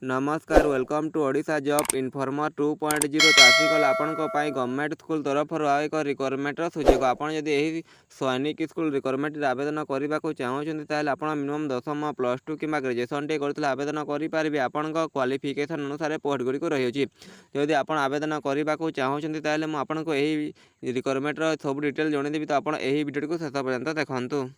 नमस्कार welcome to Odisha job informer 2.0 तो आसिकल आपण गवर्नमेंट स्कूल तरफ एक रिक्वायरमेंट सुजोग आपड़ जदि यही सैनिक स्कूल रिक्वायरमेंट आवेदन करने को चाहते आप मिनिमम 10वीं +2 कि ग्रेजुएसन टे करते आवेदन करेंगे आपण क्वालिफिकेशन अनुसार पोस्ट गुड़िक रही जदि आप आवेदन करने को चाहते मुझे यही रिक्वायरमेंट सब डिटेल जनईदेवी तो आप भिडियो को शेष पर्यंत देखूँ।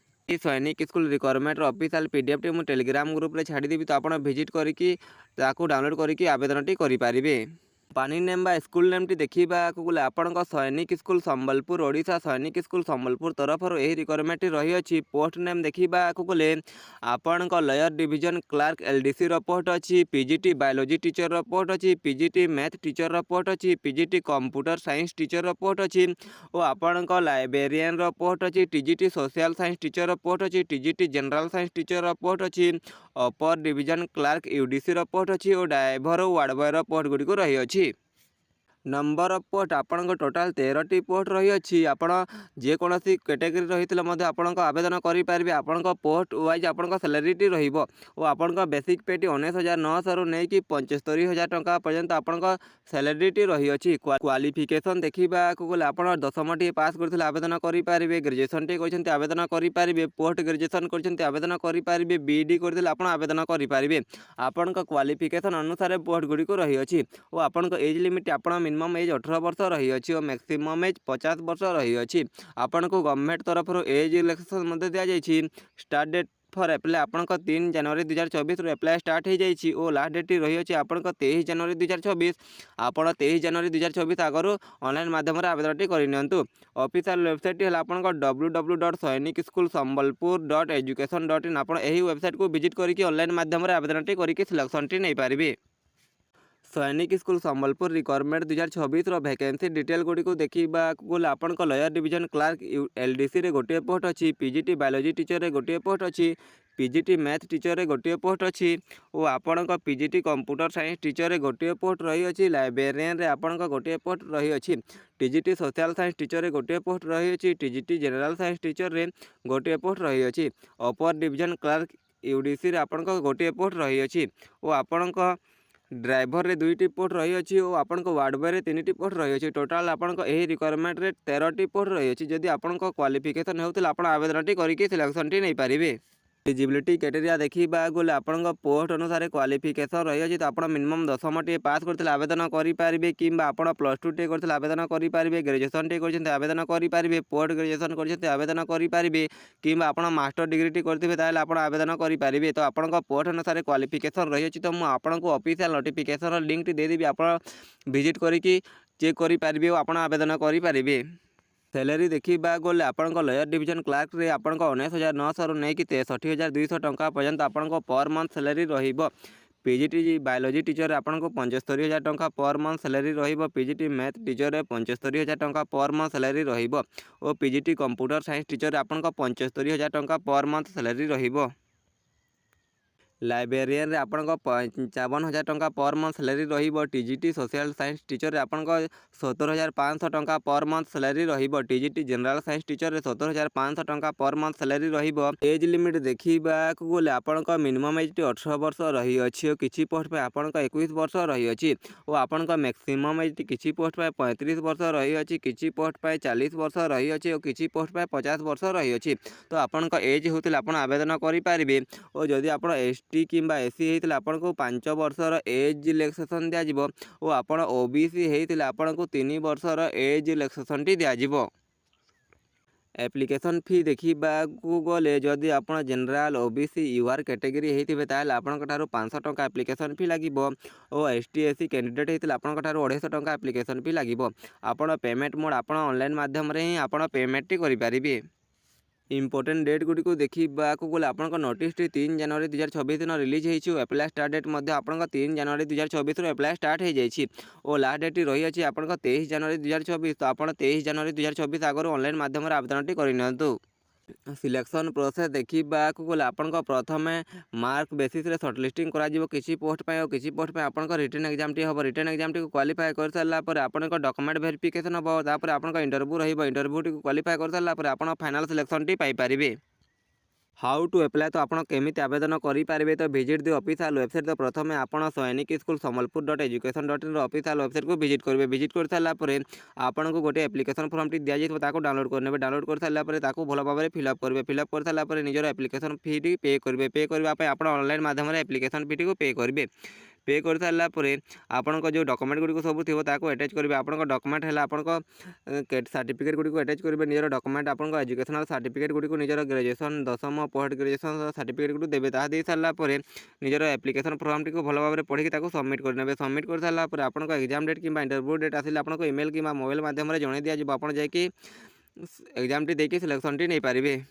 सैनिक school requirement official PDF T मु टेलीग्राम ग्रुप रे छाड़ीदेवी तो आप विजिट करके डाउनलोड करके आवेदन टी करेंगे। कंपनी नेम बा स्कूल नेम टी देखा गले आपण सैनिक स्कूल संबलपुर ओडिशा सैनिक स्कूल संबलपुर तरफ यही रिक्वायरमेंट रही अछि। पोस्ट नेम देखा गले आपण lower division clerk LDC post अच्छी पीजीटी बायोलॉजी टीचर पोस्ट अच्छी पीजीटी मैथ टीचर पोस्ट अच्छी PGT computer science teacher post अच्छी और आपण लाइब्रेरियन पोस्ट अच्छी TGT social science teacher post अच्छी TGT general science teacher post अच्छी upper division clerk UDC post अच्छी और ड्राइवर वार्ड बॉय पोस्ट गुड़िक रही अछि। नंबर ऑफ पोस्ट आपण टोटाल 13टी पोस्ट रही अछि। आपण जेकोसी कैटेगरी रही आपण आवेदन करेंगे। आपण पोस्ट वाइज आपण सैलरी टी रहिबो और आपण बेसिक पेटी 19,900 रु नहीं कि 75,000 टंका पर्यंत आपण सैलरी टी रही अछि। क्वालिफिकेशन देखा गले आप 10वीं टी पास करथिले आवेदन करेंगे। ग्रेजुएसन टी करछन्ते आवेदन करेंगे। पोस्ट ग्रेजुएसन करछन्ते आवेदन करेंगे। बीडी करथिले आपण आवेदन करेंगे। आपण क्वालिफिकेशन अनुसार पोस्ट गुड़िक रही अछि और आपण एज लिमिट आपण मिनिमम एज 18 वर्ष रही अछि और मैक्सिमम एज 50 वर्ष रही अछि। आपण को गवर्नमेंट तरफ एज रिलैक्सेशन दि जाइए। स्टार्ट डेट फॉर एप्लाई आपण 3 जनवरी 2024 रु एप्लाई स्टार्ट हो जाइए और लास्ट डेट रही है आपण 23 जनवरी 2024। आपण 23 जनवरी 2024 आगु ऑनलाइन माध्यम आवेदन कर ऑफिशियल वेबसाइट है आपण www.sainikschooolsambalpur.education.in आप वेबसाइट को विजिट करके ऑनलाइन माध्यम आवेदन करके सिलेक्शन टी नहीं पारे। सैनिक school Sambalpur requirement 2024 vacancy detail Gudi को देखा गले आपण लोअर डिवीजन क्लार्क एलडीसी रे गोटे पोस्ट अच्छी पीजीटी बायोलॉजी टीचर रे गोटे पोस्ट अच्छी पीजीटी मैथ टीचर रे गोटे पोस्ट अच्छी और आपण पीजीटी कंप्यूटर साइंस टीचर रे गोटे पोस्ट रही अच्छी। लाइब्रेरियन रे आपण गोटे पोस्ट रही अच्छी। टीजीटी सोशल साइंस टीचर रे गोटे पोस्ट रही अच्छी। टीजीटी जनरल साइंस टीचर रे गोटे पोस्ट रही अच्छी। अपर डिवीजन क्लार्क यूडीसी रे आपण गोटे पोस्ट रही अच्छी और आपण ड्राइवर रे 2टी पोस्ट रही अच्छी और आपण वार्ड बॉय रे 3टी पोस्ट रही अच्छी। टोटाल आपण रिक्वायरमेंट रे 13टी पोस्ट रही अच्छी। जदि आपण क्वालिफिकेशन होता आप आवेदन टी करके सिलेक्शन टी नहीं पारे। एलिजिबिलिटी क्राइटेरिया देखा गले आपण पोस्ट अनुसार क्वालिफिकेशन रही है तो आप मिनिमम 10वीं टी पास करते आवेदन करेंगे कि +2 टे करते आवेदन करेंगे। ग्रेजुएसन टे करते आवेदन करेंगे। पोस्ट ग्रेजुएसन करते आवेदन करेंगे कि आप मास्टर डिग्री टी करते आप आवेदन करेंगे। तो आप पोस्ट अनुसार क्वालिफिकेशन रही है तो मुझे ऑफिशियल नोटिफिकेशन लिंक टी देदेवी आप विजिट करके चेक करेंगे और आप आवेदन करेंगे। सैलरी देखा गले आपण लोअर डिवीजन क्लार्क रे आपण 19,900 रु नहीं कि 63,200 टंका पर्यंत आपण पर मंथ सैलरी रहिबो। पीजीटी बायोलॉजी टीचर आपण 75,000 टंका पर मंथ सैलरी रहिबो। पीजीटी मैथ टीचर 75,000 टंका पर मंथ सैलरी रहिबो और पीजीटी कंप्यूटर साइंस टीचर आपण 75,000 टंका पर मंथ सैलरी रहिबो। लाइब्रेरियन रे आपण 55,000 टंका पर मंथ सैलरी रहिबो। टीजीटी सोशल साइंस टीचर आपण 70,500 टंका पर मंथ सैलरी रहिबो। टीजीटी जनरल साइंस टीचर 70,500 टंका पर मंथ सैलरी रहिबो। एज लिमिट देखा गले आपण मिनिमम एज 18 वर्ष रही अछि और किछि पोस्ट पे आपण 21 वर्ष रही अछि और आपण मैक्सिमम एज किछि पोस्ट पे 35 वर्ष रही अछि। किछि पोस्ट पे 40 वर्ष रही अछि और किछि पोस्ट पे 50 वर्ष रही अछि। तो आपण एज होतिल आपण आवेदन करि पारिबे और जदि आपण एसटी किंबा एससी होता आपन को 5 वर्षर एज रिलैक्सेशन दिज्व और आप ओबीसी होता आपन को 3 वर्षर एज रिलैक्सेशन टी दिज्व। एप्लिकेशन फी देखा गले जदि आप जनरल ओबीसी यूआर कैटेगरी होते आपंठ 500 टंका एप्लिकेशन फी लगे और एसटी एससी कैंडिडेट होता आपंठ 250 टंका एप्लिकेशन फी लगे। आप पेमेंट मोड आप ऑनलाइन माध्यम रे ही आप पेमेंट टी करेंगे। इंपोर्टेंट डेट गुड़ी को देखा गले आप नोटिस 3 जनवरी 2024 दिन रिलीज हो। एप्लाई स्टार्ट डेट आप 3 जनवरी 2024 रु एप्लाई स्टार्ट हो जाए और लास्ट डेट रही है आप 23 जनवरी 2024। तो आप 23 जनवरी 2024 आगु ऑनलाइन माध्यम आवेदन टी कर सिलेक्शन प्रोसेस देखा गले आप प्रथम मार्क बेसिस रे सर्टलिस्टिंग करा किसी पोस्ट पे और किसी पोस्ट पे आपन रिटन एग्जाम टी हम रिटन एग्जाम टी क्वालिफाई कर सारापर आपन डॉक्यूमेंट वेरिफिकेशन हम तापर आपन इंटरव्यू रही इंटरव्यू टी क्वालिफाई कर सारापर आप फाइनल सिलेक्शन टी पाई पारिबे। हाउ टू एप्लाय तो आपण केमिति आवेदन करेंगे तो विजिट दी ऑफिशियल वेबसाइट। तो प्रथम आपण सैनिक स्कूल सम्बलपुर.education.in ऑफिशियल वेबसाइट को विजिट करेंगे। विजिट कर सारा आपन को गोटे एप्लिकेशन फॉर्म टी दिया जाए डाउनलोड करने। डाउनलोड कर सारा भल भाव में फिलअप करेंगे। फिलअप कर सारा निजर एप्लिकेशन फी टी पे करेंगे। पे करने आप ऑनलाइन माध्यम एप्लिकेशन फी टी पे करेंगे। पे कर सारा आपण जो डॉक्यूमेंट गुड़ी सब थी अटैच करेंगे। आपण डॉक्यूमेंट है आपण सर्टिफिकेट गुड़ी अटैच करेंगे। निजर डॉक्यूमेंट आपण एजुकेशनल सर्टिफिकेट गुड़ी निजर graduation 10th post graduation certificate Gudi देवे। ताहा दे सारा निजर एप्लिकेशन फॉर्म टी भल भाव में पढ़ी सबमिट करने। सबमिट कर सारा आपण एग्जाम डेट कि इंटरव्यू डेट आसिले आपको ईमेल कि मोबाइल माध्यम जन दिज्व। आप एग्जाम टी देखिए सिलेक्शन टी नहीं पारे।